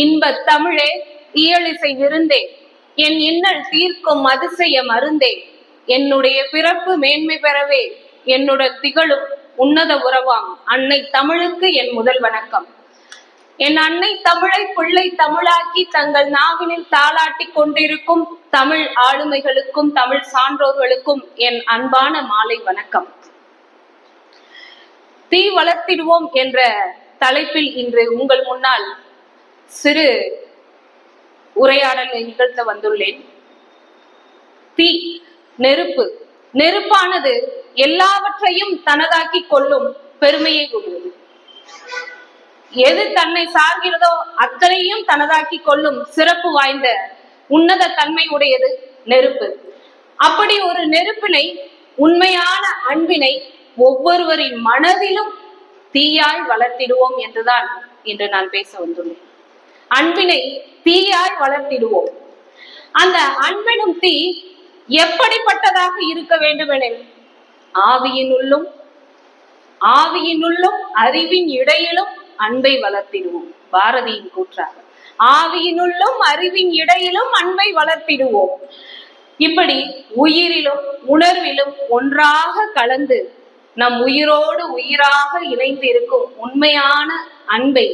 இன்பத் தமிழே, இயலிசை விருந்தே, என் இன்னல் தீர்க்கும் அதிசய மருந்தே, என்னுடைய பிறப்பு மேன்மை பெறவே என்னுடன் திகழும் உன்னத உறவாம் அன்னை தமிழுக்கு என் முதல் வணக்கம். என் அன்னை தமிழை பிள்ளை தமிழாக்கி தங்கள் நாவினில் தாளாட்டி கொண்டிருக்கும் தமிழ் ஆளுமைகளுக்கும் தமிழ் சான்றோர்களுக்கும் என் அன்பான மாலை வணக்கம். தீ வளர்த்திடுவோம் என்ற தலைப்பில் இன்று உங்கள் முன்னால் சிறு உரையாடலை நிகழ்த்த வந்துள்ளேன். தீ, நெருப்பு. நெருப்பானது எல்லாவற்றையும் தனதாக்கி கொள்ளும் பெருமையை கொள்வது. எது தன்னை சார்கிறதோ அத்தனையும் தனதாக்கி கொள்ளும் சிறப்பு வாய்ந்த உன்னத தன்மை உடையது நெருப்பு. அப்படி ஒரு நெருப்பினை, உண்மையான அன்பினை ஒவ்வொருவரின் மனதிலும் தீயாய் வளர்த்திடுவோம் என்றுதான் இன்று நான் பேச வந்துள்ளேன். அன்பினை தீயாய் வளர்த்திடுவோம். அந்த அன்பினும் தீ எப்படிப்பட்டதாக இருக்க வேண்டும் எனில், ஆவியினுள்ளும் அறிவின் இடையிலும் அன்பை வளர்த்திடுவோம். பாரதியின் கூற்றாக, ஆவியினுள்ளும் அறிவின் இடையிலும் அன்பை வளர்த்திடுவோம். இப்படி உயிரிலும் உணர்விலும் ஒன்றாக கலந்து நம் உயிரோடு உயிராக இணைந்து இருக்கும் உண்மையான அன்பை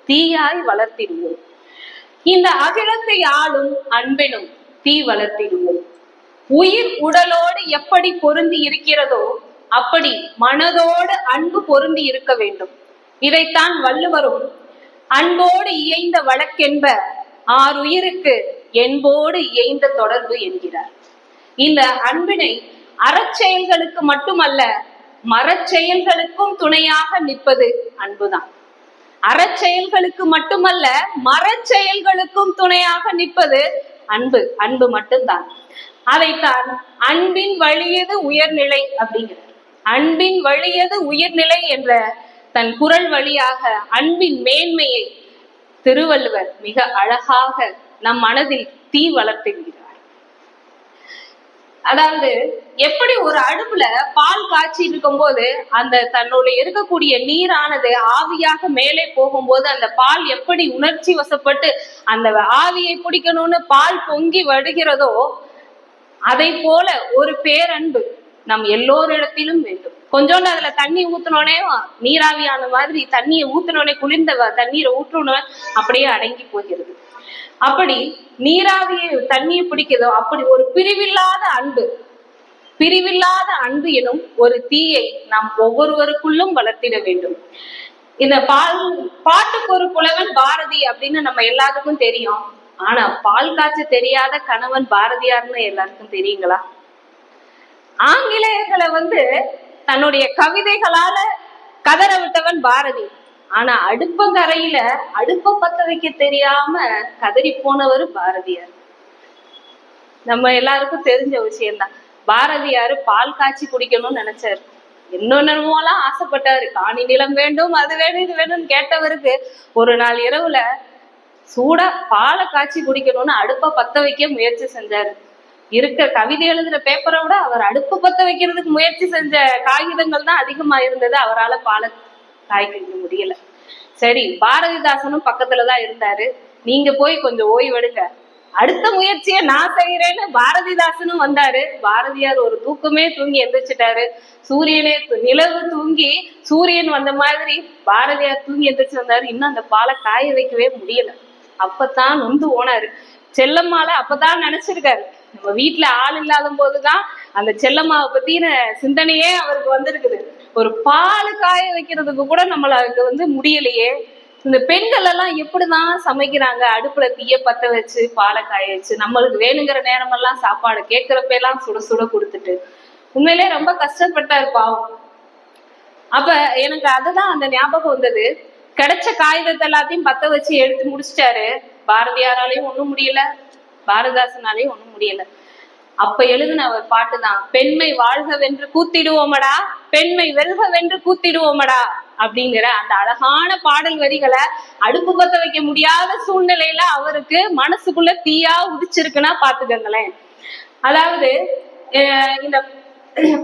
தீயாய் வளர்த்திடுவோம். இந்த அகிலத்தை ஆளும் அன்பெனும் தீ வளர்த்திடுவோம். உயிர் உடலோடு எப்படி பொருந்தி இருக்கிறதோ அப்படி மனதோடு அன்பு பொருந்தி இருக்க வேண்டும். இதைத்தான் வள்ளுவரும் அன்போடு இயைந்த வழக்கென்ப ஆறுயிருக்கு என்போடு இயைந்த தொடர்பு என்கிறார். இந்த அன்பினை அறச்செயல்களுக்கு மட்டுமல்ல, மரச்செயல்களுக்கும் துணையாக நிற்பது அன்புதான். அறச்செயல்களுக்கு மட்டுமல்ல, மரச்செயல்களுக்கும் துணையாக நிற்பது அன்பு. அன்பு மட்டும்தான். அதைத்தான் அன்பின் வழியது உயர்நிலை அப்படிங்கிறார். அன்பின் வழியது உயர்நிலை என்ற தன் குரல் வழியாக அன்பின் மேன்மையை திருவள்ளுவர் மிக அழகாக நம் மனதில் தீ வளர்த்துகிறார். அதாவது, எப்படி ஒரு அடுப்புல பால் காய்ச்சி இருக்கும் போது அந்த தன்னுடைய இருக்கக்கூடிய நீரானது ஆவியாக மேலே போகும்போது அந்த பால் எப்படி உணர்ச்சி வசப்பட்டு அந்த ஆவியை பிடிக்கணும்னு பால் பொங்கி வடுகிறதோ, அதை போல ஒரு பேரன்பு நம் எல்லோரிடத்திலும் வேண்டும். கொஞ்சோண்டு அதுல தண்ணி ஊத்தினோடனே நீராவியான மாதிரி தண்ணியை ஊத்தினோடனே, குளிர்ந்த தண்ணீரை ஊற்றினோட அப்படியே அடங்கி போகிறது. அப்படி நீராவியை தண்ணியை பிடிக்கிறதோ அப்படி ஒரு பிரிவில்லாத அன்பு எனும் ஒரு தீயை நாம் ஒவ்வொருவருக்குள்ளும் வளர்த்திட வேண்டும். இந்த பாட்டுக்கு ஒரு புலவன் பாரதி அப்படின்னு நம்ம எல்லாருக்கும் தெரியும். ஆனா பால் காய்ச்ச தெரியாத கணவன் பாரதியார்னு எல்லாருக்கும் தெரியுங்களா? ஆங்கிலேயர்களை தன்னுடைய கவிதைகளால கதற விட்டவன் பாரதி. ஆனா அடுப்பங்கரையில அடுப்ப பத்த வைக்க தெரியாம கதறி போனவர் பாரதியார். நம்ம எல்லாருக்கும் தெரிஞ்ச விஷயம்தான். பாரதியாரு பால் காய்ச்சி குடிக்கணும்னு நினைச்சாரு. என்னென்னமோலாம் ஆசைப்பட்டாரு. காணி நிலம் வேண்டும், அது வேணும், இது வேணும்னு கேட்டவருக்கு ஒரு நாள் இரவுல சூடா பாலை காய்ச்சி குடிக்கணும்னு அடுப்ப பத்த வைக்க முயற்சி செஞ்சாரு. இருக்க கவிதை எழுதுற பேப்பரை விட அவர் அடுப்பு பத்த வைக்கிறதுக்கு முயற்சி செஞ்ச காகிதங்கள் தான் அதிகமா இருந்தது. அவரால் பாலை காய்க்க முடியல. சரி, பாரதிதாசனும் பக்கத்துலதான் இருந்தாரு. நீங்க போய் கொஞ்சம் ஓய்வெடுங்க, அடுத்த முயற்சியை நான் செய்யறேன்னு பாரதிதாசனும் வந்தாரு. பாரதியார் ஒரு தூக்கமே தூங்கி எந்திரிச்சிட்டாரு. நிலவு தூங்கி சூரியன் வந்த மாதிரி பாரதியார் தூங்கி எந்திரிச்சு வந்தாரு. இன்னும் அந்த பாலை காய வைக்கவே முடியல. அப்பதான் நொந்து போனாரு. செல்லம்மால அப்பதான் நினைச்சிருக்காரு, நம்ம வீட்டுல ஆள் இல்லாத போதுதான் அந்த செல்லம்மாவை பத்தின சிந்தனையே அவருக்கு வந்திருக்குது. ஒரு பால் காய வைக்கிறதுக்கு கூட நம்மளுக்கு முடியலையே. இந்த பெண்கள் எல்லாம் எப்படிதான் சமைக்கிறாங்க? அடுப்புல தீய பத்த வச்சு பாலை காய வச்சு நம்மளுக்கு வேணுங்கிற நேரம் எல்லாம் சாப்பாடு கேட்கிறப்ப எல்லாம் சுட சுட கொடுத்துட்டு உண்மையிலே ரொம்ப கஷ்டப்பட்டாரு பாவம். அப்ப எனக்கு அதுதான் அந்த ஞாபகம் வந்தது. கிடைச்ச காகிதத்தை எல்லாத்தையும் பத்த வச்சு எடுத்து முடிச்சிட்டாரு. பாரதியாராலையும் ஒண்ணும் முடியல, பாரதிதாசனாலையும் ஒண்ணும் முடியல. அப்ப எழுதின அவர் பாட்டுதான், பெண்மை வாழ்க வென்று கூத்திடுவோமடா, பெண்மை வெல்க வென்று கூத்திடுவோமடா அப்படிங்கிற அந்த அழகான பாடல் வரிகளை அடுப்பு பத்த வைக்க முடியாத சூழ்நிலையில அவருக்கு மனசுக்குள்ள தீயா உதிச்சிருக்குன்னா பாத்துக்கங்களேன். அதாவது இந்த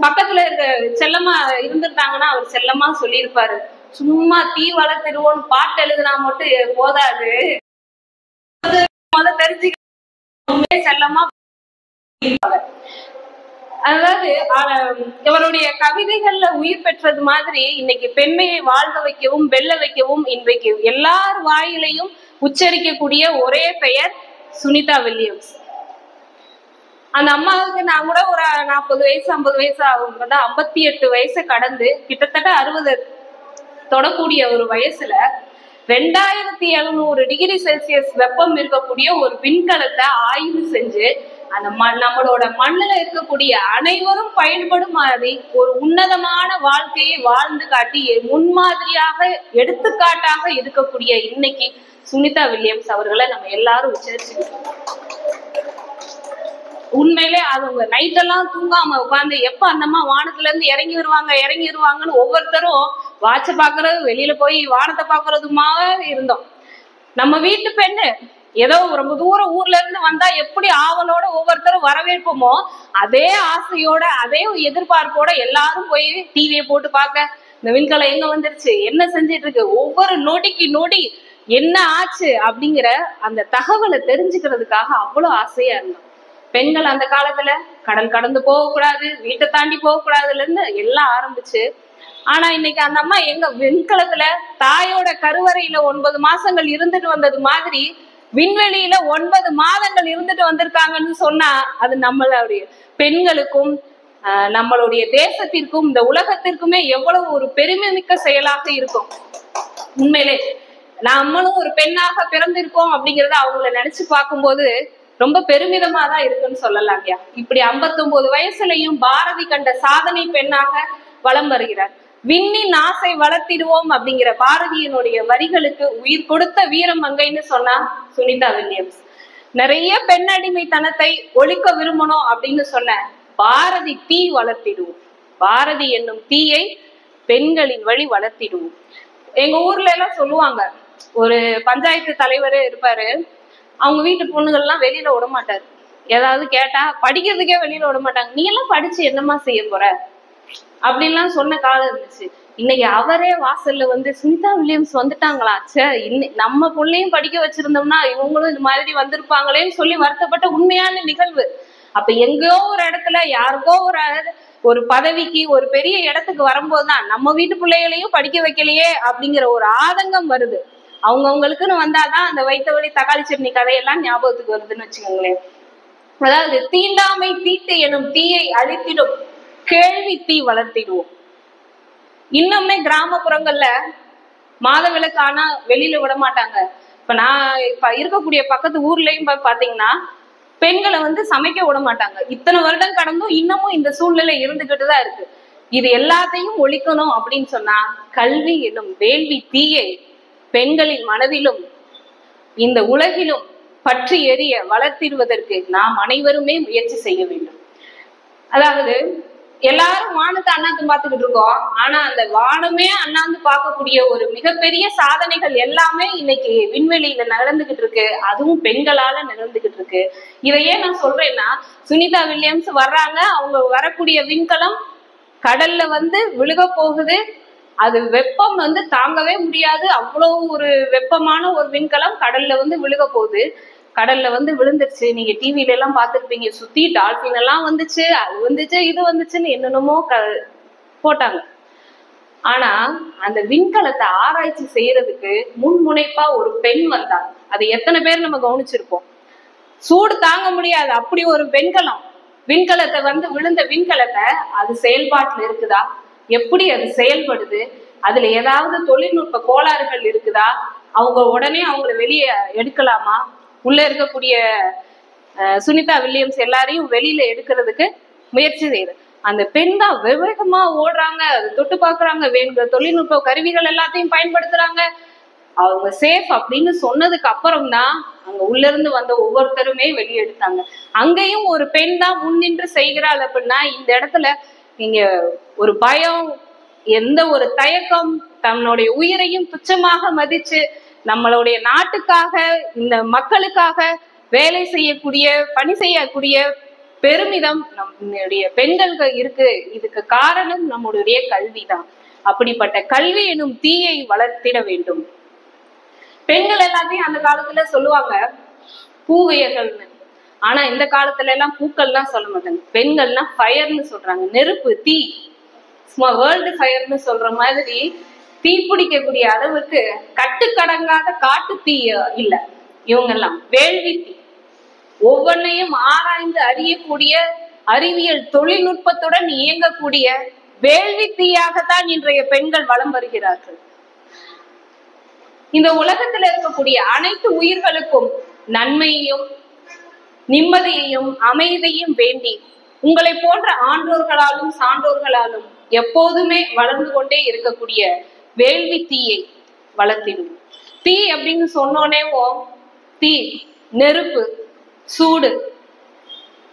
பக்கத்துல இருக்க செல்லம்மா இருந்திருந்தாங்கன்னா அவர் செல்லம்மா சொல்லியிருப்பாரு, சும்மா தீ வளர்த்திடுவோன்னு பாட்டு எழுதுனா மட்டும் போதாது, தெரிஞ்சுக்க செல்லமா. அதாவது இவருடைய கவிதைகள்ல உயிர் பெற்றது மாதிரி இன்னைக்கு பெண்மையை வாழ்க வைக்கவும் வெல்ல வைக்கவும் இன்றைக்கு எல்லார் வாயிலையும் உச்சரிக்கக்கூடிய ஒரே பெயர் சுனிதா வில்லியம்ஸ். அந்த அம்மாவுக்கு நான் கூட ஒரு 40 வயசு 50 வயசு ஆகும், 58 வயசு கடந்து கிட்டத்தட்ட 60 தொடக்கூடிய ஒரு வயசுல 2700 டிகிரி செல்சியஸ் வெப்பம் இருக்கக்கூடிய ஒரு விண்கலத்தை ஆய்வு செஞ்சு அந்த நம்மளோட மண்ணுல இருக்கக்கூடிய அனைவரும் பயன்படும் மாதிரி ஒரு உன்னதமான வாழ்க்கையை வாழ்ந்து காட்டி முன்மாதிரியாக எடுத்துக்காட்டாக இருக்கக்கூடிய இன்னைக்கு சுனிதா வில்லியம்ஸ் அவர்களை நம்ம எல்லாரும் உச்சரிச்சுக்கிட்டோம். உண்மையிலே அவங்க நைட்டெல்லாம் தூங்காம உட்காந்து எப்ப அந்தம்மா வானத்துல இருந்து இறங்கி வருவாங்கன்னு ஒவ்வொருத்தரும் வாட்ச பாக்குறது, வெளியில போய் வானத்தை பாக்குறதுமாக இருந்தோம். நம்ம வீட்டு பெண்ணு ஏதோ ரொம்ப தூரம் ஊர்ல இருந்து வந்தா எப்படி ஆவலோட ஒவ்வொருத்தரும் வரவேற்போமோ அதே ஆசையோட அதே எதிர்பார்ப்போட எல்லாரும் போய் டிவியை போட்டு பார்க்க, இந்த விண்கலம் எங்க வந்துருச்சு, என்ன செஞ்சிட்டு இருக்கு, ஒவ்வொரு நொடிக்கு நொடி என்ன ஆச்சு அப்படிங்கிற அந்த தகவலை தெரிஞ்சுக்கிறதுக்காக அவ்வளவு ஆசையா இருந்தோம். பெண்கள் அந்த காலத்துல கடல் கடந்து போகக்கூடாது, வீட்டை தாண்டி போகக்கூடாதுல இருந்து எல்லாம் ஆரம்பிச்சு. ஆனா இன்னைக்கு அந்த அம்மா எங்க விண்கலத்துல தாயோட கருவறையில 9 மாசங்கள் இருந்துட்டு வந்தது மாதிரி விண்வெளியில 9 மாதங்கள் இருந்துட்டு வந்திருக்காங்கன்னு சொன்னா அது நம்மளுடைய பெண்களுக்கும் நம்மளுடைய தேசத்திற்கும் இந்த உலகத்திற்குமே எவ்வளவு ஒரு பெருமை மிக்க செயலாக இருக்கும். உண்மையிலே நம்மளும் ஒரு பெண்ணாக பிறந்திருக்கோம் அப்படிங்கறத அவங்கள நினைச்சு பார்க்கும்போது ரொம்ப பெருமிதமா தான் இருக்குன்னு சொல்லலாம். இப்படி 59 வயசுலயும் பாரதி கண்ட சாதனை பெண்ணாக வலம் வருகிறார். விண்ணின் ஆசை வளர்த்திடுவோம் அப்படிங்கிற பாரதியினுடைய வரிகளுக்கு உயிர் கொடுத்த வீரமங்கைன்னு சொன்னா சுனிதா வில்லியம்ஸ். நிறைய பெண் அடிமைத்தனத்தை ஒழிக்க விரும்பணும் அப்படின்னு சொன்ன பாரதி தீ வளர்த்திடுவோம், பாரதி என்னும் தீயை பெண்களின் வழி வளர்த்திடுவோம். எங்க ஊர்ல எல்லாம் சொல்லுவாங்க, ஒரு பஞ்சாயத்து தலைவரே இருப்பாரு, அவங்க வீட்டு பொண்ணுகள்லாம் வெளியில விட மாட்டாரு. ஏதாவது கேட்டா படிக்கிறதுக்கே வெளியில விட மாட்டாங்க. நீ எல்லாம் படிச்சு என்னமா செய்ய போற அப்படின்லாம் சொன்ன காலம் இருந்துச்சு. இன்னைக்கு அவரே வாசல்ல வந்து சுனிதா வில்லியம்ஸ் வந்துட்டாங்களா, நம்ம பிள்ளையும் படிக்க வச்சிருந்தோம்னா இவங்களும் இது மாதிரி வந்திருப்பாங்களேன்னு சொல்லி வருத்தப்பட்ட உண்மையான நிகழ்வு. அப்ப எங்கேயோ ஒரு இடத்துல யாருக்கோ ஒரு பதவிக்கு ஒரு பெரிய இடத்துக்கு வரும்போதுதான் நம்ம வீட்டு பிள்ளைகளையும் படிக்க வைக்கலையே அப்படிங்கிற ஒரு ஆதங்கம் வருது. அவங்கவுங்களுக்குன்னு வந்தாதான் அந்த வைத்த வழி தக்காளி சட்னி கதையெல்லாம் ஞாபகத்துக்கு வருதுன்னு வச்சுக்கோங்களேன். அதாவது தீண்டாமை தீட்டு எனும் தீயை அழித்திடும் கேள்வி தீ வளர்த்திடுவோம். இன்னுமே கிராமப்புறங்கள்ல மாதவிலக்கு ஆனா வெளியில விட மாட்டாங்க. இப்ப இருக்கக்கூடிய பக்கத்து ஊர்லயும் பாத்தீங்கன்னா பெண்களை வந்து சமைக்க விட மாட்டாங்க. இத்தனை வருடம் கடந்தும் இன்னமும் இந்த சூழ்நிலை இருந்துகிட்டுதான் இருக்கு. இது எல்லாத்தையும் ஒழிக்கணும் அப்படின்னு சொன்னா கல்வி எனும் வேள்வி தீயை பெண்களின் மனதிலும் இந்த உலகிலும் பற்றி எரிய வளர்த்திடுவதற்கு நாம் அனைவருமே முயற்சி செய்ய வேண்டும். அதாவது எல்லாரும் வானத்தை அண்ணாந்து பார்த்துக்கிட்டு இருக்கோம், ஆனா அந்த வானமே அண்ணாந்து பார்க்கக்கூடிய ஒரு மிகப்பெரிய சாதனைகள் எல்லாமே இன்னைக்கு விண்வெளியில நடந்துகிட்டு இருக்கு. அதுவும் பெண்களால நடந்துகிட்டு இருக்கு. இதையே நான் சொல்றேன்னா, சுனிதா வில்லியம்ஸ் வர்றாங்க, அவங்க வரக்கூடிய விண்கலம் கடல்ல வந்து விழுக போகுது. அது வெப்பம் வந்து தாங்கவே முடியாது, அவ்வளவு ஒரு வெப்பமான ஒரு விண்கலம் கடல்ல வந்து விழுக போகுது. கடல்ல வந்து விழுந்துருச்சு. நீங்க டிவில எல்லாம் பார்த்துருப்பீங்க, சுத்தி டால்பின் எல்லாம் வந்துச்சு, அது வந்துச்சு இது வந்துச்சுன்னு என்னென்னமோ போட்டாங்க. ஆனா அந்த விண்கலத்தை ஆராய்ச்சி செய்யறதுக்கு முன்முனைப்பா ஒரு பெண் வந்தாங்க. அதை எத்தனை பேர் நம்ம கவனிச்சிருப்போம். சூடு தாங்க முடியாது அப்படி ஒரு விண்கலத்தை வந்து விழுந்த விண்கலத்தை அது செயல்பாட்டுல இருக்குதா, எப்படி அது செயல்படுது, அதுல ஏதாவது தொழில்நுட்ப கோளாறுகள் இருக்குதா, அவங்க உடனே அவங்கள வெளியே எடுக்கலாமா, உள்ள இருக்கக்கூடிய சுனிதா வில்லியம்ஸ் எல்லாரையும் வெளியில எடுக்கிறதுக்கு முயற்சி செய்யுது. அந்த பெண் தான் விவேகமா ஓடுறாங்க, அதை தொட்டு பாக்குறாங்க, வேணுங்கிற தொழில்நுட்ப கருவிகள் எல்லாத்தையும் பயன்படுத்துறாங்க. அவங்க சேஃப் அப்படின்னு சொன்னதுக்கு அப்புறம் தான் அங்க உள்ள இருந்து வந்த ஒவ்வொருத்தருமே வெளியே எடுத்தாங்க. அங்கேயும் ஒரு பெண் தான் முன்னின்று செய்கிறாள் அப்படின்னா இந்த இடத்துல நீங்க ஒரு பயம், எந்த ஒரு தயக்கம், தன்னுடைய உயிரையும் துச்சமாக மதிச்சு நம்மளுடைய நாட்டுக்காக இந்த மக்களுக்காக வேலை செய்யக்கூடிய பணி செய்யக்கூடிய பெருமிதம் நம்முடைய பெண்களுக்கு இருக்கு. இதுக்கு காரணம் நம்முடைய கல்விதான். அப்படிப்பட்ட கல்வி எனும் தீயை வளர்த்திட வேண்டும். பெண்கள் எல்லாத்தையும் அந்த காலத்துல சொல்லுவாங்க, பூவையர்கள்னு. ஆனா இந்த காலத்துல எல்லாம் பூக்கள்லாம் சொல்ல மாட்டாங்க, பெண்கள்லாம் ஃபயர்னு சொல்றாங்க. நெருப்பு, தீ, சும்மா வேர்ல்டு ஃபயர்னு சொல்ற மாதிரி தீ பிடிக்கக்கூடிய அளவுக்கு கட்டுக்கடங்காத காட்டு தீ இல்ல. இவங்கெல்லாம் வேள்வி தீ, ஒவ்வொன்னையும் ஆராய்ந்து அறியக்கூடிய அறிவியல் தொழில்நுட்பத்துடன் இயங்கக்கூடிய வேள்வி தீயாகத்தான் இன்றைய பெண்கள் வலம் வருகிறார்கள். இந்த உலகத்தில் இருக்கக்கூடிய அனைத்து உயிர்களுக்கும் நன்மையையும் நிம்மதியையும் அமைதியையும் வேண்டி உங்களை போன்ற ஆன்றோர்களாலும் சான்றோர்களாலும் எப்போதுமே வளர்ந்து கொண்டே இருக்கக்கூடிய வேள்வி தீயை வளர்த்திடும். தீ அப்படின்னு சொன்னோனேவோ தீ, நெருப்பு, சூடு,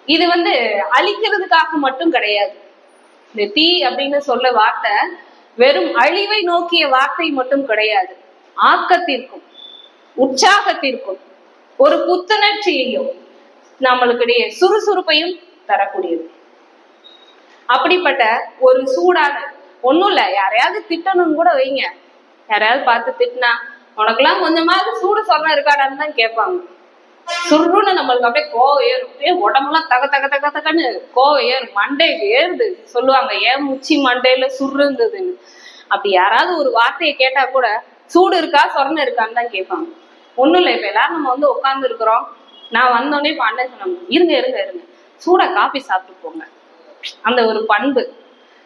இது அழிக்கிறதுக்காக மட்டும் கிடையாது. இந்த தீ அப்படின்னு சொல்ல வார்த்தை வெறும் அழிவை நோக்கிய வார்த்தை மட்டும் கிடையாது. ஆக்கத்திற்கும் உற்சாகத்திற்கும் ஒரு புத்துணர்ச்சியையும் நம்மளுக்கிடையே சுறுசுறுப்பையும் தரக்கூடியது. அப்படிப்பட்ட ஒரு சூடான ஒண்ணும் இல்ல, யாரையாவது திட்டணும்னு கூட வைங்க, யாரையாவது பார்த்து திட்டினா உனக்கெல்லாம் கொஞ்சமாவது சூடு சொன்ன இருக்காடான்னு தான் கேட்பாங்க. சுருன்னு நம்மளுக்கு அப்படியே கோவம் ஏறும், அப்படியே உடம்புலாம் தக தக தக தகன்னு கோவம் ஏறும், மண்டை ஏறுது சொல்லுவாங்க, ஏன் முச்சி மண்டையில சுரு இருந்ததுன்னு. அப்படி யாராவது ஒரு வார்த்தையை கேட்டா கூட சூடு இருக்கா சொரணை இருக்கான்னு தான் கேட்பாங்க. ஒண்ணும் இல்லை, இப்ப எல்லாரும் நம்ம உட்கார்ந்து இருக்கிறோம், நான் வந்தோடனே இப்ப அண்ணன் சொன்னாங்க, இருங்க இருங்க இருங்க சூடா காபி சாப்பிட்டு போங்க. அந்த ஒரு பண்பு,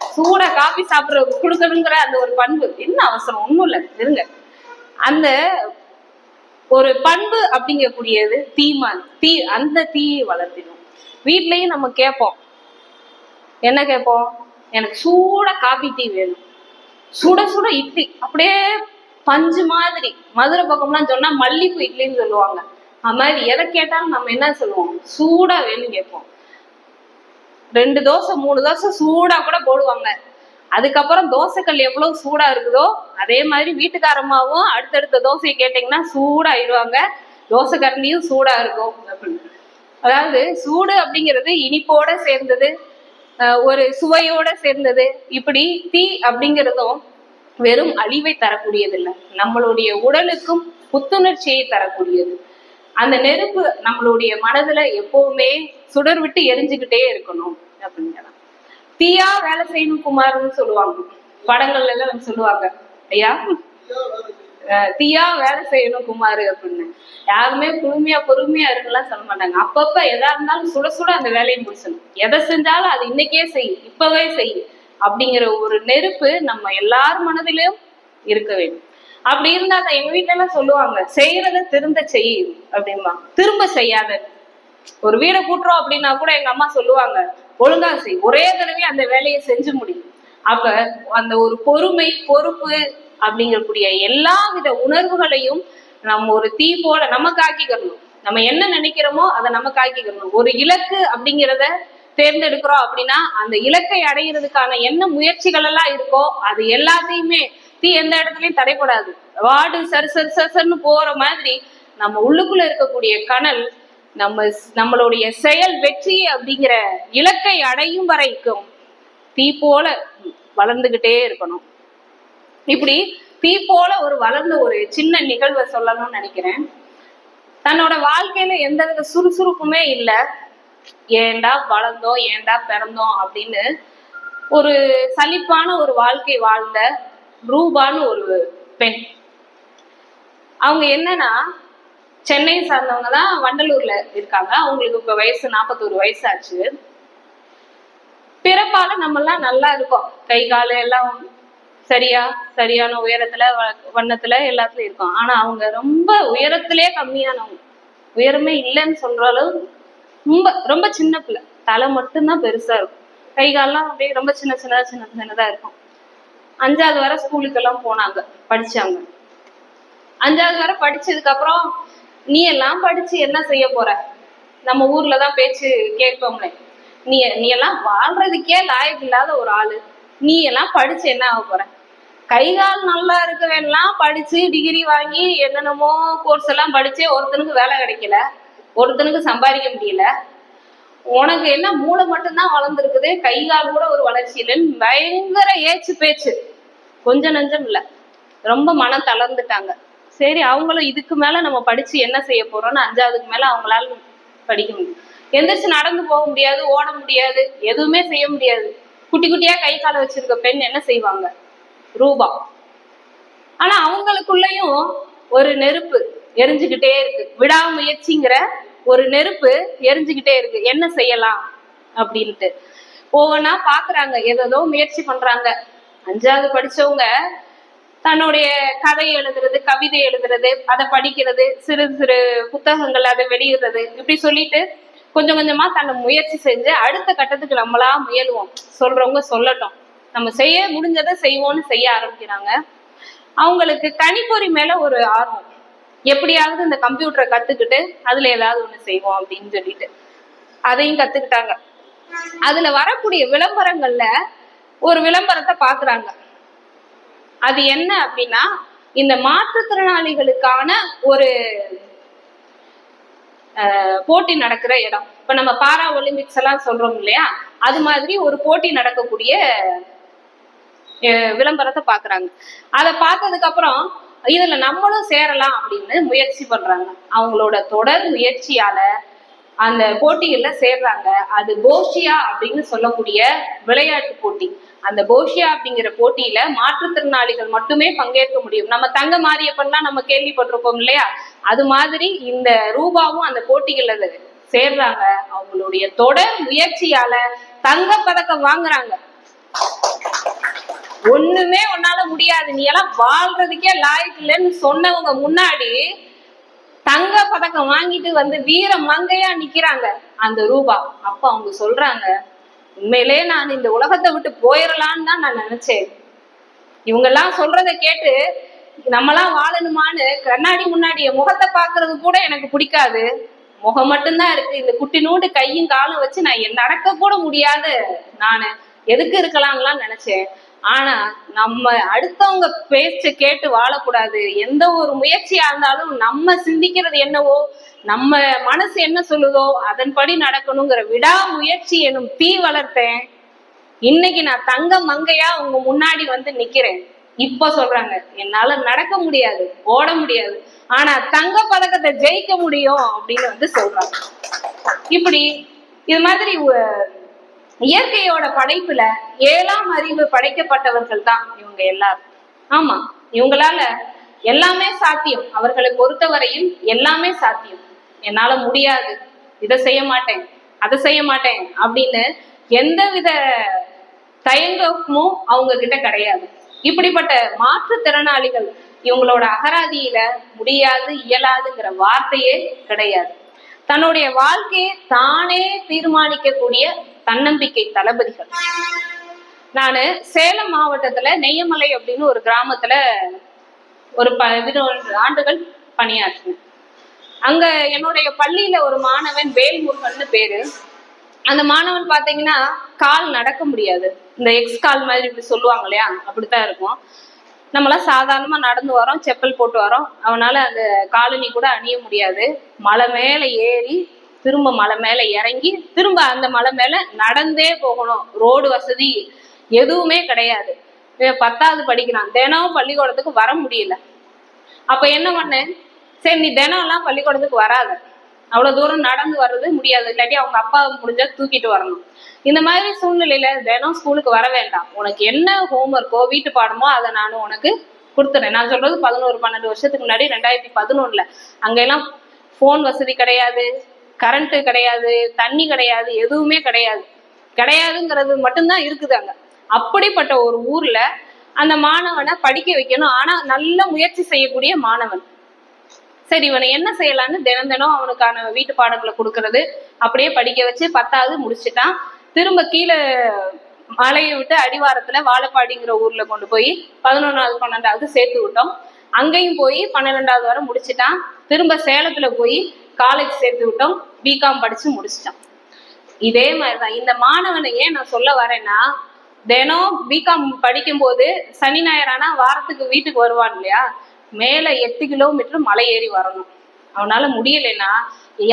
சூடா காபி சாப்பிட கொடுக்கணுங்கிற அந்த ஒரு பண்பு, என்ன அவசரம், ஒண்ணும் இல்லை இருங்க. அந்த ஒரு பண்பு அப்படிங்கக்கூடியது தீமான் தீ, அந்த தீயை வளர்த்திடும். வீட்லயும் நம்ம கேட்போம், என்ன கேட்போம், எனக்கு சூட காபி டீ வேணும், சுட சுட இட்லி, அப்படியே பஞ்சு மாதிரி. மதுரை பக்கம்லாம் சொன்னா மல்லிப்பூ இட்லின்னு சொல்லுவாங்க. அது மாதிரி எதை கேட்டாலும் நம்ம என்ன சொல்லுவோம், சூடா வேணும் கேட்போம். 2 தோசை 3 தோசை சூடா கூட போடுவாங்க. அதுக்கப்புறம் தோசைக்கல் எவ்வளவு சூடா இருக்குதோ அதே மாதிரி வீட்டுக்காரமாவும் அடுத்தடுத்த தோசையை கேட்டீங்கன்னா சூடாயிருவாங்க, தோசை கரண்டியும் சூடா இருக்கும் அப்படின்னு. அதாவது சூடு அப்படிங்கிறது இனிப்போட சேர்ந்தது, ஒரு சுவையோட சேர்ந்தது. இப்படி தீ அப்படிங்கிறதும் வெறும் அழிவை தரக்கூடியது இல்லை, நம்மளுடைய உடலுக்கும் புத்துணர்ச்சியை தரக்கூடியது. அந்த நெருப்பு நம்மளுடைய மனதுல எப்பவுமே சுடர் விட்டு எரிஞ்சுக்கிட்டே இருக்கணும் அப்படிங்கிறதான். தீயா வேலை செய்யணும் குமார்னு சொல்லுவாங்க, படங்கள்ல எல்லாம் நம்ம சொல்லுவாங்க, ஐயா தீயா வேலை செய்யணும் குமாரு அப்படின்னு. யாருமே பொறுமையா இருக்கலாம் சொல்ல மாட்டாங்க. அப்பப்ப எதா இருந்தாலும் சுட சுட அந்த வேலையை முடிச்சணும், எதை செஞ்சாலும் அது இன்னைக்கே செய், இப்பவே செய் அப்படிங்கிற ஒரு நெருப்பு நம்ம எல்லார் மனதிலும் இருக்க வேண்டும். அப்படி இருந்தா எங்க வீட்டுல எல்லாம் சொல்லுவாங்க, செய்யறத திரும்ப செய்யும் அப்படின்பா, திரும்ப செய்யாத. ஒரு வீடை கூட்டுறோம் அப்படின்னா கூட எங்க அம்மா சொல்லுவாங்க, ஒழுங்கா செய், ஒரே தடவை அந்த வேலையை செஞ்சு முடியும். அப்ப அந்த ஒரு பொறுமை, பொறுப்பு அப்படிங்கக்கூடிய எல்லா வித உணர்வுகளையும் நம்ம ஒரு தீ போல நமக்கு ஆக்கிக்கணும். நம்ம என்ன நினைக்கிறோமோ அதை நமக்கு ஆக்கிக்கணும். ஒரு இலக்கு அப்படிங்கிறத தேர்ந்தெடுக்கிறோம் அப்படின்னா அந்த இலக்கை அடையிறதுக்கான என்ன முயற்சிகள் எல்லாம் இருக்கோ அது எல்லாத்தையுமே தீ எந்த இடத்துலயும் தடைப்படாது. வாடு சரு சரு சருன்னு போற மாதிரி நம்ம உள்ளுக்குள்ள இருக்கக்கூடிய கனல் நம்மளுடைய செயல் வெற்றி அப்படிங்கிற இலக்கை அடையும் வரைக்கும் தீ போல வளர்ந்துகிட்டே இருக்கணும். இப்படி தீ போல ஒரு வளர்ந்த ஒரு சின்ன நிகழ்வை சொல்லணும்னு நினைக்கிறேன். தன்னோட வாழ்க்கையில எந்த வித சுறுசுறுப்புமே இல்லை, ஏண்டா வளர்ந்தோம் ஏண்டா பிறந்தோம் அப்படின்னு ஒரு சலிப்பான ஒரு வாழ்க்கை வாழ்ந்த ரூபான்னு ஒரு பெண். அவங்க என்னன்னா சென்னையை சார்ந்தவங்க தான், வண்டலூர்ல இருக்காங்க. அவங்களுக்கு இப்ப வயசு 41 வயசு ஆச்சு. பிறப்பால நம்ம எல்லாம் நல்லா இருக்கோம், கை கால எல்லாம் சரியான உயரத்துல வண்ணத்துல எல்லாத்துலயும் இருக்கும். ஆனா அவங்க ரொம்ப உயரத்திலே கம்மியானவங்க, உயரமே இல்லைன்னு சொல்ற அளவு ரொம்ப ரொம்ப சின்ன பிள்ளை. தலை மட்டும்தான் பெருசா இருக்கும், கை காலெல்லாம் அப்படியே ரொம்ப சின்னதா இருக்கும். 5வது வரை ஸ்கூலுக்கு எல்லாம் போனாங்க, படிச்சாங்க. 5வது வரை படிச்சதுக்கு அப்புறம் நீ எல்லாம் படிச்சு என்ன செய்ய போற, நம்ம ஊர்லதான் பேச்சு கேட்போம்ல, நீ எல்லாம் வாழ்றதுக்கே லாயக்கு இல்லாத ஒரு ஆளு, நீ எல்லாம் படிச்சு என்ன ஆக போற, கைகால் நல்லா இருக்க வேணாம் படிச்சு டிகிரி வாங்கி என்னென்னமோ கோர்ஸ் எல்லாம் படிச்சு ஒருத்தனுக்கு வேலை கிடைக்கல, ஒருத்தனுக்கு சம்பாதிக்க முடியல, உனக்கு என்ன மூளை மட்டும்தான் வளர்ந்துருக்குது, கைகால் கூட ஒரு வளர்ச்சி இல்லைன்னு பயங்கர ஏச்சு பேச்சு. கொஞ்சம் நஞ்சம் இல்லை, ரொம்ப மனம் தளர்ந்துட்டாங்க. சரி அவங்களும் இதுக்கு மேல நம்ம படிச்சு என்ன செய்ய போறோம்னு 5வதுக்கு மேல அவங்களால படிக்க முடியும். எந்திரிச்சு நடந்து போக முடியாது, ஓட முடியாது, எதுவுமே செய்ய முடியாது. குட்டி குட்டியா கை கால வச்சிருக்க பெண் என்ன செய்வாங்க? ரூபா. ஆனா அவங்களுக்குள்ளயும் ஒரு நெருப்பு எரிஞ்சுக்கிட்டே இருக்கு. விடாமுயற்சிங்கிற ஒரு நெருப்பு எரிஞ்சுக்கிட்டே இருக்கு. என்ன செய்யலாம் அப்படின்ட்டு ஒவ்வொன்னா பாக்குறாங்க, ஏதோ முயற்சி பண்றாங்க. 5வது படிச்சவங்க தன்னுடைய கதை எழுதுறது, கவிதை எழுதுறது, அதை படிக்கிறது, சிறு சிறு புத்தகங்கள் அதை வெளியிடுறது, இப்படி சொல்லிட்டு கொஞ்சம் கொஞ்சமா தன்னை முயற்சி செஞ்சு அடுத்த கட்டத்துக்கு நம்மளா முயலுவோம். சொல்றவங்க சொல்லட்டும், நம்ம செய்ய முடிஞ்சதை செய்வோம்னு செய்ய ஆரம்பிக்கிறாங்க. அவங்களுக்கு கணிப்பொறி மேல ஒரு ஆர்வம். எப்படியாவது இந்த கம்ப்யூட்டரை கத்துக்கிட்டு அதுல ஏதாவது ஒண்ணு செய்வோம் அப்படின்னு சொல்லிட்டு அதையும் கத்துக்கிட்டாங்க. அதுல வரக்கூடிய விளம்பரங்கள்ல ஒரு விளம்பரத்தை பாக்குறாங்க. அது என்ன அப்படின்னா, இந்த மாற்றுத்திறனாளிகளுக்கான ஒரு போட்டி நடக்கிற இடம். இப்ப நம்ம பாரா ஒலிம்பிக்ஸ் எல்லாம் சொல்றோம் இல்லையா, அது மாதிரி ஒரு போட்டி நடக்கக்கூடிய விளம்பரத்தை பாக்குறாங்க. அதை பார்த்ததுக்கு அப்புறம் இதுல நம்மளும் சேரலாம் அப்படின்னு முயற்சி பண்றாங்க. அவங்களோட தொடர் முயற்சியால அந்த போட்டிகள்ல சேர்றாங்க. அது போஷியா அப்படின்னு சொல்லக்கூடிய விளையாட்டு போட்டி. அந்த போஷியா அப்படிங்கிற போட்டியில மாற்றுத்திறனாளிகள் மட்டுமே பங்கேற்க முடியும். நம்ம தங்க மாரியப்பன்லாம் நம்ம கேள்விப்பட்டிருப்போம் இல்லையா, அது மாதிரி இந்த ரூபாவும் அந்த போட்டிகள்ல சேர்றாங்க. அவங்களுடைய தொடர் முயற்சியால தங்க பதக்கம் வாங்குறாங்க. ஒண்ணுமே உன்னால முடியாது, நீ எல்லாம் வாழ்றதுக்கே லாய்க்கு இல்லைன்னு சொன்னவங்க முன்னாடி தங்க பதக்கம் வாங்கிட்டு வந்து வீர மங்கையா நிக்கிறாங்க அந்த ரூபா. அப்ப அவங்க சொல்றாங்க, உண்மையிலே நான் இந்த உலகத்தை விட்டு போயிடலான்னு தான் நான் நினைச்சேன். இவங்க எல்லாம் சொல்றதை கேட்டு நம்மளாம் வாழணுமான்னு கண்ணாடி முன்னாடி முகத்தை பாக்குறது கூட எனக்கு பிடிக்காது. முகம் மட்டும்தான் இருக்கு, இந்த குட்டி நூண்டு கையும் காலும் வச்சு நான் நடக்க கூட முடியாது, நானு எதுக்கு இருக்கலாம்லாம் நினைச்சேன். ஆனா நம்ம அடுத்தவங்க பேச்ச கேட்டு வாழக்கூடாது. எந்த ஒரு முயற்சியா இருந்தாலும் நம்ம சிந்திக்கிறது என்னவோ, நம்ம மனசு என்ன சொல்லுதோ அதன்படி நடக்கணுங்கிற விடாமுயற்சி எனும் தீ வளர்த்தேன். இன்னைக்கு நான் தங்க மங்கையா உங்க முன்னாடி வந்து நிக்கிறேன். இப்ப சொல்றாங்க, என்னால நடக்க முடியாது, ஓட முடியாது, ஆனா தங்க பதக்கத்தை ஜெயிக்க முடியும் அப்படின்னு வந்து சொல்றாங்க. இப்படி இது மாதிரி இயற்கையோட படைப்புல 7ஆம் அறிவு படைக்கப்பட்டவர்கள் தான் இவங்க எல்லாரும். ஆமா, இவங்களால எல்லாமே சாத்தியம். அவர்களை பொறுத்தவரையில் எல்லாமே சாத்தியம். என்னால முடியாது, இதை செய்ய மாட்டேன், அதை செய்ய மாட்டேன் அப்படின்னு எந்தவித தயங்கமும் அவங்க கிட்ட கிடையாது. இப்படிப்பட்ட மாற்றுத்திறனாளிகள் இவங்களோட அகராதியில முடியாது, இயலாதுங்கிற வார்த்தையே கிடையாது. தன்னுடைய வாழ்க்கையை தானே தீர்மானிக்கக்கூடிய தன்னம்பிக்கை தளபதிகள். நானு சேலம் மாவட்டத்துல நெய்யமலை அப்படின்னு ஒரு கிராமத்துல ஒரு 11 ஆண்டுகள் பணியாற்றினேன். அங்க என்னுடைய பள்ளியில ஒரு மாணவன் வேல்முருகன் பேரு. அந்த மாணவன் பாத்தீங்கன்னா கால் நடக்க முடியாது, இந்த எக்ஸ் கால் மாதிரி இப்படி சொல்லுவாங்க இல்லையா, அப்படித்தான் இருக்கும். நம்மளாம் சாதாரணமா நடந்து வரோம், செப்பல் போட்டு வரோம். அவனால அந்த காலனி கூட அணிய முடியாது. மலை மேல ஏறி திரும்ப மலை மேல இறங்கி திரும்ப அந்த மலை மேல நடந்தே போகணும். ரோடு வசதி எதுவுமே கிடையாது. 10வது படிக்கிறான், தினம் பள்ளிக்கூடத்துக்கு வர முடியல. அப்ப என்ன பண்ணேன், சரி நீ தினம் எல்லாம் பள்ளிக்கூடத்துக்கு வராத, அவ்வளவு தூரம் நடந்து வர்றது முடியாது, இல்லாட்டி அவங்க அப்பா முடிஞ்சா தூக்கிட்டு வரணும். இந்த மாதிரி சூழ்நிலையில தினம் ஸ்கூலுக்கு வர வேண்டாம், உனக்கு என்ன ஹோம்ஒர்க்கோ வீட்டு பாடமோ அதை நானும் உனக்கு கொடுத்துறேன். நான் சொல்றது 11-12 வருஷத்துக்கு முன்னாடி 2011. அங்கெல்லாம் போன் வசதி கிடையாது, கரண்ட் கிடையாது, தண்ணி கிடையாது, எதுவுமே கிடையாது. கிடையாதுங்கிறது மட்டும்தான் இருக்குது அங்க. அப்படிப்பட்ட ஒரு ஊர்ல அந்த மாணவனை படிக்க வைக்கணும். ஆனா நல்ல முயற்சி செய்யக்கூடிய மாணவன். சரி இவனை என்ன செய்யலான்னு தினம் தினம் அவனுக்கான வீட்டு பாடங்களை கொடுக்கறது, அப்படியே படிக்க வச்சு 10வது முடிச்சுட்டான். திரும்ப கீழே மலையை விட்டு அடிவாரத்துல வாழப்பாடிங்கிற ஊர்ல கொண்டு போய் 11வது 12வது சேர்த்து விட்டோம். அங்கேயும் போய் 12வது வரை முடிச்சுட்டான். திரும்ப சேலத்துல போய் காலேஜ் சேர்த்து விட்டோம். பிகாம் படிச்சு முடிச்சிட்டான். இதே மாதிரிதான் இந்த மாணவனை ஏன் நான் சொல்ல வரேன்னா, தினம் பிகாம் படிக்கும் போது சனி ஞாயிறானா வாரத்துக்கு வீட்டுக்கு வருவான் இல்லையா, மேல 8 கிலோமீட்டர் மலை ஏறி வரணும். அவனால முடியலைன்னா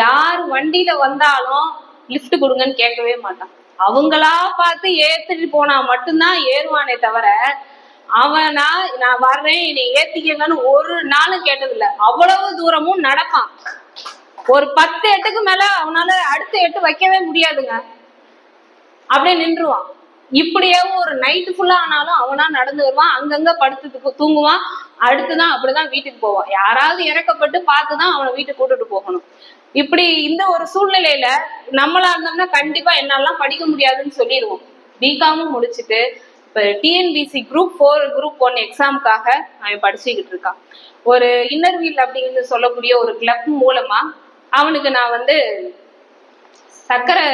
யார் வண்டியில வந்தாலும் லிஃப்ட் கொடுங்கன்னு கேட்கவே மாட்டான். அவங்களா பார்த்து ஏத்துட்டு போனா மட்டும்தான் ஏறுவானே தவிர நான் வர்றேன் என்னை ஏத்திக்கங்கன்னு ஒரு நாளும் கேட்டதில்லை. அவ்வளவு தூரமும் நடப்பான். ஒரு 10 எட்டுக்கு மேல அவனால அடுத்த எட்டு வைக்கவே முடியாதுங்க, அப்படியே நின்றுவான். இப்படியே ஒரு நைட்டு ஃபுல்லா ஆனாலும் அவனா நடந்து வருவான், அங்கங்க படுத்து தூங்குவான். அடுத்துதான் அப்படிதான் வீட்டுக்கு போவான். யாராவது இறக்கப்பட்டு பார்த்துதான் அவனை வீட்டுக்கு கூட்டிட்டு போகணும். இப்படி இந்த ஒரு சூழ்நிலையில நம்மளா இருந்தோம்னா கண்டிப்பா என்னாலாம் படிக்க முடியாதுன்னு சொல்லிடுவோம். பிகாமும் முடிச்சுட்டு இப்ப டிஎன்பிசி குரூப் 4 குரூப் 1 எக்ஸாமுக்காக அவன் படிச்சுக்கிட்டு இருக்கான். ஒரு இன்னர்வீல் அப்படின்னு சொல்லக்கூடிய ஒரு கிளப் மூலமா அவனுக்கு நான் சக்கரை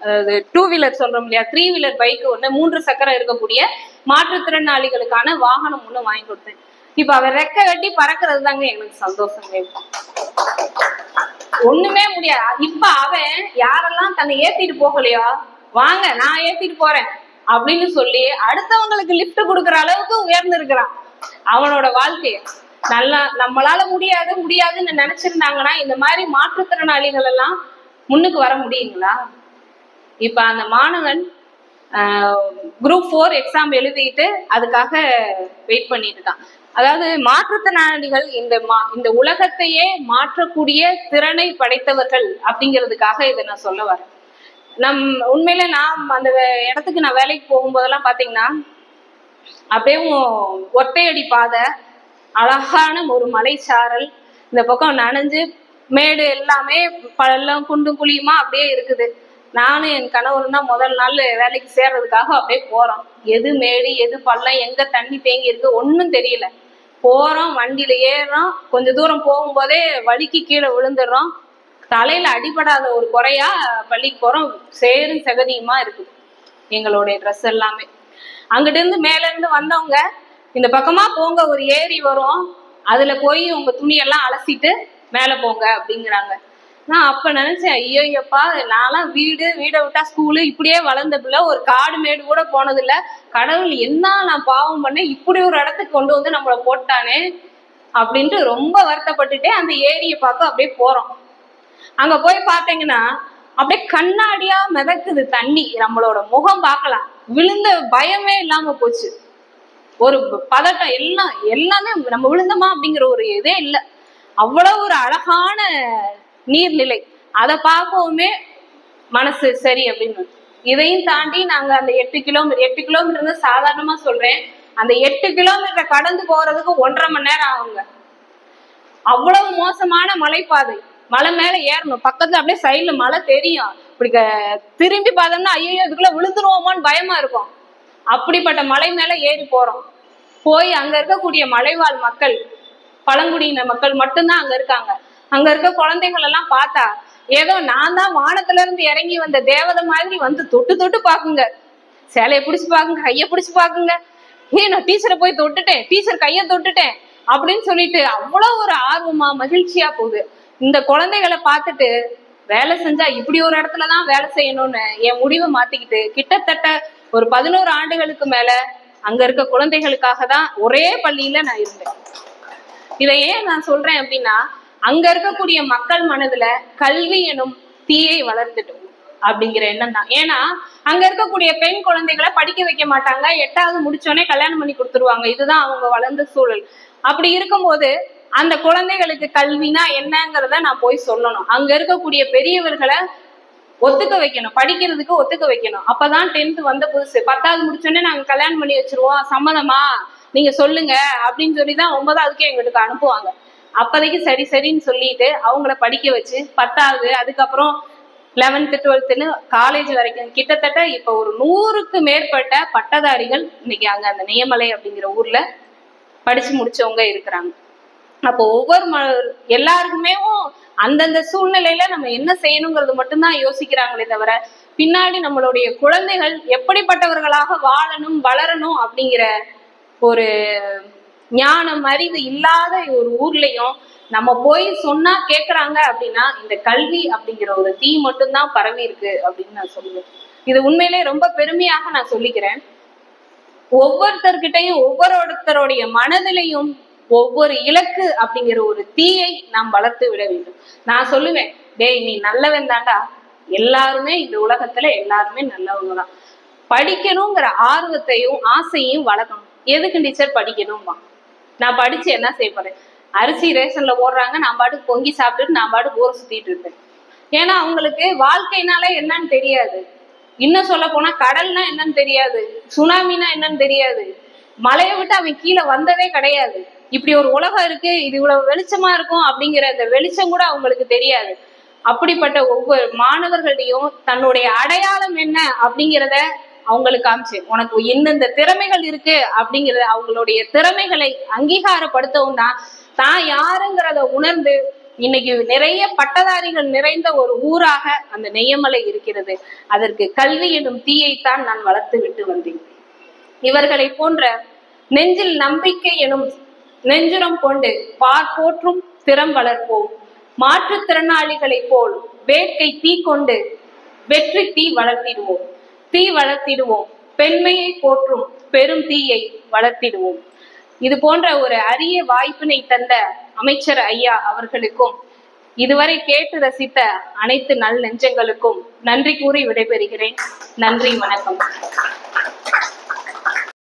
2 வீலர் சொல்றோம் இல்லையா, 3 வீலர் பைக் 3 சக்கரம் இருக்கக்கூடிய மாற்றுத்திறனாளிகளுக்கான வாகனம் ஒண்ணு வாங்கி கொடுத்தேன். இப்ப அவன் ரெக்க கட்டி பறக்கிறது தாங்க எனக்கு சந்தோஷமே. ஒண்ணுமே முடியாது. இப்ப அவன் யாரெல்லாம் தன்னை ஏத்திட்டு போகலையோ, வாங்க நான் ஏத்திட்டு போறேன் அப்படின்னு சொல்லி அடுத்தவங்களுக்கு லிப்ட் கொடுக்கற அளவுக்கு உயர்ந்து இருக்கிறான் அவனோட வாழ்க்கைய. நல்லா நம்மளால முடியாதுன்னு நினைச்சிருந்தாங்கன்னா இந்த மாதிரி மாற்றுத்திறனாளிகள் எல்லாம் முன்னுக்கு வர முடியுங்களா? இப்ப அந்த மாணவன் குரூப் 4 எக்ஸாம் எழுதிட்டு அதுக்காக வெயிட் பண்ணிட்டு இருக்கான். அதாவது மாற்றுத்திறனாளிகள் இந்த உலகத்தையே மாற்றக்கூடிய திறனை படைத்தவர்கள் அப்படிங்கிறதுக்காக இதை நான் சொல்ல வரேன். உண்மையில நான் அந்த இடத்துக்கு நான் வேலைக்கு போகும்போதெல்லாம் பாத்தீங்கன்னா அப்படியே ஒத்தையடி பாதை, அழகான ஒரு மலைச்சாரல், இந்த பக்கம் நனைஞ்சு மேடு எல்லாமே பழம் குண்டும் குழியுமா அப்படியே இருக்குது. நானும் என் கணவரும் தான் முதல் நாள் வேலைக்கு சேர்றதுக்காக அப்படியே போறோம். எது மேடு எது பள்ளம் எங்க தண்ணி தேங்கி இருக்கு ஒன்னும் தெரியல. போறோம், வண்டியில ஏறுறோம், கொஞ்ச தூரம் போகும்போதே வலிக்கு கீழே விழுந்துடுறோம். தலையில அடிபடாத ஒரு குறையா பள்ளிக்கு போறோம். சேரும் சகதியுமா இருக்குது எங்களுடைய ட்ரெஸ் எல்லாமே. அங்கிட்ட இருந்து மேல இருந்து வந்தவங்க இந்த பக்கமா போங்க, ஒரு ஏரி வரும், அதுல போய் உங்க துணியெல்லாம் அலசிட்டு மேல போங்க அப்படிங்கிறாங்க. நான் அப்ப நினைச்சேன், ஐயோப்பா நான்லாம் வீடை விட்டா ஸ்கூலு, இப்படியே வளர்ந்த பிள்ளை, ஒரு காடு மேடு கூட போனதில்லை. கடவுள் என்ன நான் பாவம் பண்ணேன், இப்படி ஒரு இடத்துக்கு கொண்டு வந்து நம்மளை போட்டானே அப்படின்ட்டு ரொம்ப வருத்தப்பட்டுட்டே அந்த ஏரியை பார்க்க அப்படியே போறோம். அங்க போய் பாத்தீங்கன்னா அப்படியே கண்ணாடியா மிதக்குது தண்ணி. நம்மளோட முகம் பார்க்கலாம், விழுந்த பயமே இல்லாம போச்சு. ஒரு பதட்டம், எல்லாமே நம்ம விழுந்தோமா அப்படிங்கிற ஒரு இதே இல்லை. அவ்வளவு ஒரு அழகான நீர்நிலை. அதை பார்க்கவுமே மனசு சரி அப்படின்னு. இதையும் தாண்டி நாங்க அந்த 8 கிலோமீட்டர் சாதாரணமா சொல்றேன், அந்த 8 கிலோமீட்டர் கடந்து போறதுக்கு 1.5 மணி நேரம் ஆகுங்க. அவ்வளவு மோசமான மலைப்பாதை. மலை மேல ஏறணும், பக்கத்துல அப்படியே சைட்ல மலை தெரியும். இப்படி திரும்பி பார்த்தோம்னா ஐயோ இதுக்குள்ள விழுந்துருவோமான்னு பயமா இருக்கும். அப்படிப்பட்ட மலை மேல ஏறி போறோம். போய் அங்க இருக்கக்கூடிய மலைவாழ் மக்கள், பழங்குடியின மக்கள் மட்டும்தான் அங்க இருக்காங்க. அங்க இருக்க குழந்தைகள் எல்லாம் பார்த்தா ஏதோ நான் தான் வானத்துல இருந்து இறங்கி வந்த தேவதை மாதிரி தொட்டு பாக்குங்க. சேலையை பிடிச்சு பாக்குங்க, கைய பிடிச்சு பாக்குங்க. நான் டீச்சரை போய் தொட்டுட்டேன், டீச்சர் கைய தொட்டுட்டேன் அப்படின்னு சொல்லிட்டு அவ்வளவு ஒரு ஆர்வமா மகிழ்ச்சியா போகுது. இந்த குழந்தைகளை பார்த்துட்டு வேலை செஞ்சா இப்படி ஒரு இடத்துலதான் வேலை செய்யணும்னு என் முடிவை மாத்திக்கிட்டு கிட்டத்தட்ட ஒரு 11 ஆண்டுகளுக்கு மேல அங்க இருக்க குழந்தைகளுக்காக தான் ஒரே பள்ளியில நான் இருந்தேன். இதை ஏன் நான் சொல்றேன் அப்படின்னா, அங்க இருக்கக்கூடிய மக்கள் மனதுல கல்வி எனும் தீயை வளர்த்துட்டோம் அப்படிங்கிற எண்ணம் தான். ஏன்னா அங்க இருக்கக்கூடிய பெண் குழந்தைகளை படிக்க வைக்க மாட்டாங்க, 8வது முடிச்சோடனே கல்யாணம் பண்ணி கொடுத்துருவாங்க. இதுதான் அவங்க வளர்ந்த சூழல். அப்படி இருக்கும்போது அந்த குழந்தைகளுக்கு கல்வினா என்னங்கிறத நான் போய் சொல்லணும். அங்க இருக்கக்கூடிய பெரியவர்களை ஒத்துக்க வைக்கணும், படிக்கிறதுக்கு ஒத்துக்க வைக்கணும். அப்பதான் 10th வந்த புதுசு 10வது முடிச்சோடனே நாங்க கல்யாணம் பண்ணி வச்சிருவோம், சம்மதமா நீங்க சொல்லுங்க அப்படின்னு சொல்லிதான் 9வதுக்கே எங்களுக்கு அனுப்புவாங்க. அப்போதைக்கு சரின்னு சொல்லிட்டு அவங்கள படிக்க வச்சு 10வது, அதுக்கப்புறம் 11th 12th காலேஜ் வரைக்கும் கிட்டத்தட்ட இப்ப ஒரு 100க்கு மேற்பட்ட பட்டதாரிகள் இன்னைக்கு அங்க அந்த நெய்யமலை அப்படிங்கிற ஊர்ல படிச்சு முடிச்சவங்க இருக்கிறாங்க. அப்போ எல்லாருக்குமே அந்தந்த சூழ்நிலையில நம்ம என்ன செய்யணுங்கிறது மட்டும்தான் யோசிக்கிறாங்களே தவிர, பின்னாடி நம்மளுடைய குழந்தைகள் எப்படிப்பட்டவர்களாக வாழணும் வளரணும் அப்படிங்கிற ஒரு ஞானம் அறிவு இல்லாத ஒரு ஊர்லயும் நம்ம போய் சொன்னா கேக்குறாங்க அப்படின்னா இந்த கல்வி அப்படிங்கிற ஒரு தீ மட்டும்தான் பரவி இருக்கு அப்படின்னு நான் சொல்லுவேன். இது உண்மையிலே ரொம்ப பெருமையாக நான் சொல்லிக்கிறேன். ஒவ்வொருத்தர்கிட்டையும் ஒவ்வொருத்தருடைய மனதிலையும் ஒவ்வொரு இலக்கு அப்படிங்கிற ஒரு தீயை நாம் வளர்த்து விட வேண்டும். நான் சொல்லுவேன், டேய் நீ நல்லவன் தாண்டா, எல்லாருமே இந்த உலகத்துல எல்லாருமே நல்லவங்க தான். படிக்கணுங்கிற ஆர்வத்தையும் ஆசையும் வளர்க்கணும். எதுக்கு டீச்சர் படிக்கணுமா? நான் படிச்சு என்ன செய்ய போறேன்? அரிசி ரேஷன்ல போடுறாங்க, நான் பாட்டுக்கு பொங்கி சாப்பிட்டுட்டு நான் பாட்டுக்கு ஊரை சுத்திட்டு இருப்பேன். ஏன்னா அவங்களுக்கு வாழ்க்கைனால என்னன்னு தெரியாது. இன்னும் சொல்ல போனா கடல்னா என்னன்னு தெரியாது, சுனாமினா என்னன்னு தெரியாது, மலையை விட்டு அவன் கீழே வந்ததே கிடையாது. இப்படி ஒரு உலகம் இருக்கு, இது இவ்வளவு வெளிச்சமா இருக்கும் அப்படிங்கிற அந்த வெளிச்சம் கூட அவங்களுக்கு தெரியாது. அப்படிப்பட்ட ஒவ்வொரு மாணவர்களையும் தன்னுடைய அடையாளம் என்ன அப்படிங்கிறத அவங்களுக்கு காமிச்சு, உனக்கு எந்தெந்த திறமைகள் இருக்கு அப்படிங்கிறத அவங்களுடைய திறமைகளை அங்கீகாரப்படுத்தவும் தான் தான் யாருங்கிறத உணர்ந்து இன்னைக்கு நிறைய பட்டதாரிகள் நிறைந்த ஒரு ஊராக அந்த நெய்யமலை இருக்கிறது. அதற்கு கல்வி எனும் தீயைத்தான் நான் வளர்த்து விட்டு வந்தேன். இவர்களை போன்ற நெஞ்சில் நம்பிக்கை எனும் நெஞ்சுரம் கொண்டு போற்றும் திறம் வளர்ப்போம். மாற்றுத்திறனாளிகளை போல் வேட்கை தீ கொண்டு வெற்றி தீ வளர்த்திடுவோம். பெண்மையை போற்றும் பெரும் தீயை வளர்த்திடுவோம். இது போன்ற ஒரு அரிய வாய்ப்பினை தந்த அமைச்சர் ஐயா அவர்களுக்கும் இதுவரை கேட்டு ரசித்த அனைத்து நல் நெஞ்சங்களுக்கும் நன்றி கூறி விடைபெறுகிறேன். நன்றி, வணக்கம்.